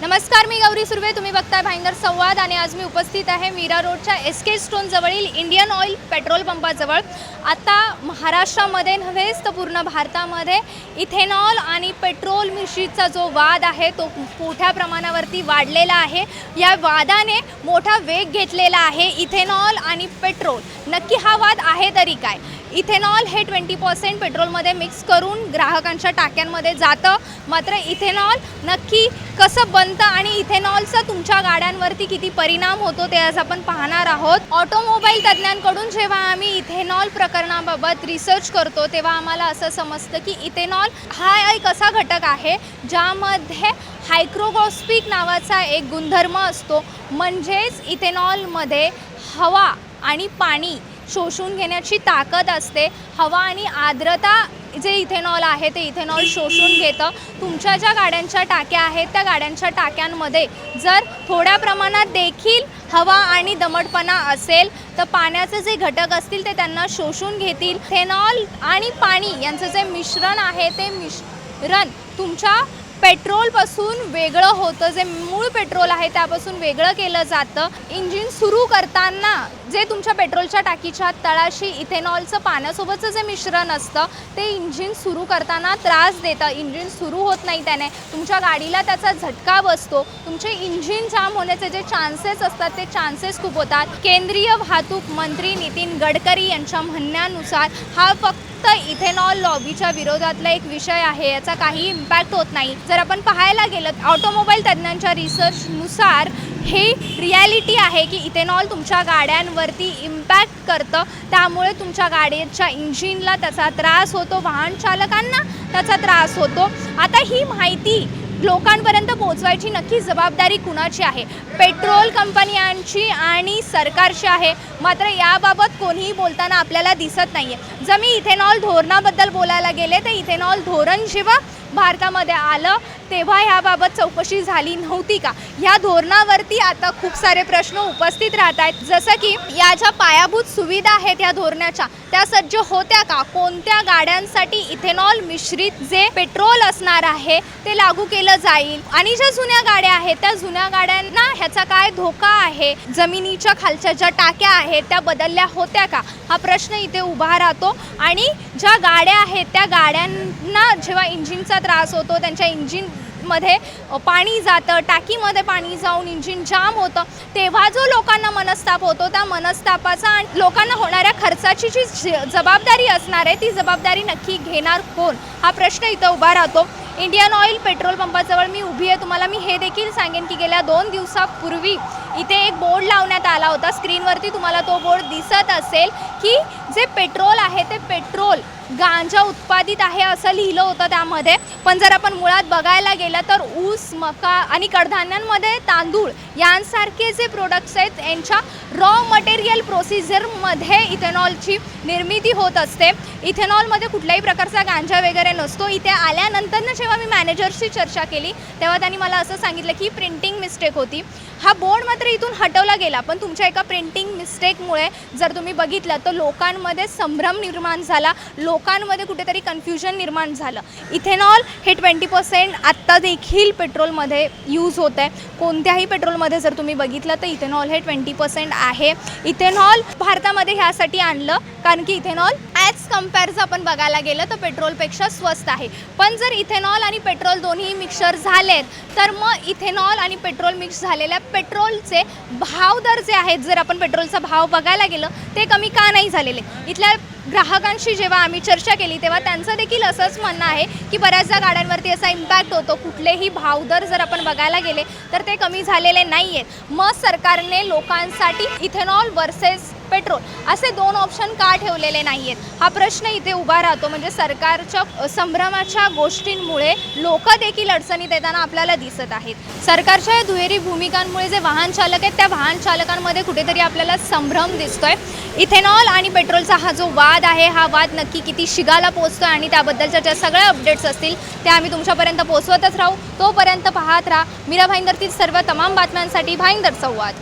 नमस्कार, मी गौरी सुर्वे. तुम्ही बघताय भाईंदर संवाद आणि आज मी उपस्थित आहे मीरा रोडच्या एसके स्टोन जवळील इंडियन ऑइल पेट्रोल पंपाजवळ. आता महाराष्ट्रामध्ये नव्हेच तर पूर्ण भारतामध्ये इथेनॉल आणि पेट्रोल मिश्रितचा जो वाद आहे तो मोठ्या प्रमाणावरती वाढलेला आहे. या वादाने मोठा वेग घेतलेला आहे. इथेनॉल आणि पेट्रोल, नक्की हा वाद आहे तरी काय? इथेनॉल हे 20% पेट्रोलमध्ये मिक्स करून ग्राहकांच्या टाक्यांमध्ये जातं. मात्र इथेनॉल नक्की कसं बनतं आणि इथेनॉलचा तुमच्या गाड्यांवरती किती परिणाम होतो ते आज आपण पाहणार आहोत. ऑटोमोबाईल तज्ज्ञांकडून जेव्हा आम्ही इथेनॉल प्रकरणाबाबत रिसर्च करतो तेव्हा आम्हाला असं समजतं की इथेनॉल हा एक असा घटक आहे ज्यामध्ये हायग्रोस्कोपिक नावाचा एक गुणधर्म असतो. म्हणजेच इथेनॉलमध्ये हवा आणि पाणी शोषून घेण्याची ताकद असते. हवा आणि आर्द्रता जे इथेनॉल आहे ते इथेनॉल शोषून घेतं. तुमच्या ज्या गाड्यांच्या टाक्या आहेत त्या गाड्यांच्या टाक्यांमध्ये जर थोड्या प्रमाणात देखील हवा आणि दमटपणा असेल तर पाण्याचे जे घटक असतील ते त्यांना शोषून घेतील. इथेनॉल आणि पाणी यांचं जे मिश्रण आहे ते मिश्रण तुमच्या पेट्रोलपासून वेगळं होतं. जे मूळ पेट्रोल आहे त्यापासून वेगळं केलं जातं. इंजिन सुरू करताना जे तुमच्या पेट्रोलच्या टाकीच्या तळाशी इथेनॉलचं पाण्यासोबतचं जे मिश्रण असतं ते इंजिन सुरू करताना त्रास देतं. इंजिन सुरू होत नाही, त्याने तुमच्या गाडीला त्याचा झटका बसतो. तुमचे इंजिन जाम होण्याचे जे चान्सेस असतात ते चान्सेस खूप होतात. केंद्रीय वाहतूक मंत्री नितीन गडकरी यांच्या म्हणण्यानुसार हा फक्त इथेनॉल लॉबीच्या विरोधातला एक विषय आहे. याचा काही इम्पॅक्ट होत नाही. जर आपण पाहायला गेलं ऑटोमोबाईल तज्ज्ञांच्या रिसर्चनुसार हे रिॲलिटी आहे की इथेनॉल तुमच्या गाड्यांवरती इम्पॅक्ट करतं. त्यामुळे तुमच्या गाडीच्या इंजिनला त्याचा त्रास होतो, वाहन चालकांना त्याचा त्रास होतो. आता ही माहिती लोकांपर्यंत पोहोचवायची नक्की जबाबदारी कुणाची आहे? पेट्रोल कंपन्यांची आणि सरकारची आहे. मात्र याबाबत कोणीही बोलताना आपल्याला दिसत नाही आहे. जर मी इथेनॉल धोरणाबद्दल बोलायला गेले तर इथेनॉल धोरण जेव्हा भारतामध्ये आलं तेव्हा ह्याबाबत चौकशी झाली नव्हती का? ह्या धोरणावरती आता खूप सारे प्रश्न उपस्थित राहत आहेत. जसं की या ज्या पायाभूत सुविधा आहेत या धोरणाच्या त्या सज्ज होत्या का? कोणत्या गाड्यांसाठी इथेनॉल मिश्रित जे पेट्रोल असणार आहे ते लागू केलं जाईल? आणि ज्या जुन्या गाड्या आहेत त्या जुन्या गाड्यांना ह्याचा काय धोका आहे? जमिनीच्या खालच्या ज्या टाक्या आहेत त्या बदलल्या होत्या का? हा प्रश्न इथे उभा राहतो. आणि ज्या गाड्या आहेत त्या गाड्यांना जेव्हा इंजिनचा त्रास होतो, त्यांच्या इंजिनमध्ये पाणी जातं, टाकीमध्ये पाणी जाऊन इंजिन जाम होतं, तेव्हा जो लोकांना मनस्ताप होतो त्या मनस्तापाचा आणि लोकांना होणाऱ्या खर्चाची जी जबाबदारी असणार आहे ती जबाबदारी नक्की घेणार कोण? हा प्रश्न इथं उभा राहतो. इंडियन ऑइल पेट्रोल पंपाजवळ मी उभी आहे. तुम्हाला मी हे देखील सांगेन की गेल्या 2 दिवसापूर्वी इथे एक बोर्ड लावण्यात आला होता. स्क्रीनवरती तुम्हाला तो बोर्ड दिसत असेल की जे पेट्रोल आहे ते पेट्रोल गांजा उत्पादित आहे असं लिहिलं होतं त्यामध्ये. पण जर आपण मुळात बघायला गेलं तर ऊस, मका आणि कडधान्यांमध्ये तांदूळ यांसारखे जे प्रोडक्ट्स आहेत यांच्या रॉ मटेरियल प्रोसिजरमध्ये इथेनॉलची निर्मिती होत असते. इथेनॉलमध्ये कुठल्याही प्रकारचा गांजा वगैरे नसतो. इथे आल्यानंतर जेव्हा मी मॅनेजरशी चर्चा केली तेव्हा त्यांनी मला असं सांगितलं की प्रिंटिंग मिस्टेक होती. हा बोर्ड मात्र इथून हटवला गेला. पण तुमच्या एका प्रिंटिंग मिस्टेकमुळे जर तुम्ही बघितलं तर लोकांमध्ये संभ्रम निर्माण झाला, लोकांमध्ये कुठेतरी कन्फ्युजन निर्माण झालं. इथेनॉल हे 20% आत्ता देखील पेट्रोलमध्ये यूज होत आहे. कोणत्याही पेट्रोलमध्ये जर तुम्ही बघितलं तर इथेनॉल हे 20% आहे. इथेनॉल भारतामध्ये ह्यासाठी आणलं कारण की इथेनॉल ॲज कम्पेअर जर आपण बघायला गेलं तर पेट्रोलपेक्षा स्वस्त आहे. पण जर इथेनॉल आणि पेट्रोल दोन्ही मिक्सर झालेत तर मग इथेनॉल आणि पेट्रोल मिक्स झालेल्या पेट्रोलचे भाव दर जे आहेत, जर आपण पेट्रोलचा भाव बघायला गेलं ते कमी का नाही झालेले? इथल्या ग्राहकांशी जेव्हा आम्ही चर्चा केली तेव्हा त्यांचं देखील असंच म्हणणं आहे की बऱ्याचदा गाड्यांवरती असा इम्पॅक्ट होतो. कुठलेही भावदर जर आपण बघायला गेले तर ते कमी झालेले नाही आहेत. मग सरकारने लोकांसाठी इथेनॉल वर्सेस पेट्रोल असे 2 ऑप्शन का ठेवलेले नाही आहेत? हा प्रश्न इथे उभा राहतो. म्हणजे सरकारच्या संभ्रमाच्या गोष्टींमुळे लोक देखील अडचणीत येताना आपल्याला दिसत आहेत. सरकारच्या दुहेरी भूमिकांमुळे जे वाहन चालक आहेत त्या वाहन चालकांमध्ये कुठेतरी आपल्याला संभ्रम दिसतोय. इथेनॉल आणि पेट्रोलचा हा जो वाद आहे हा वाद नक्की किती शिगाला पोहोचतोय आणि त्याबद्दलच्या ज्या सगळ्या अपडेट्स असतील त्या आम्ही तुमच्यापर्यंत पोहोचवतच राहू. तोपर्यंत पाहत राहा मीरा भाईंदरतील सर्व तमाम बातम्यांसाठी भाईंदर संवाद.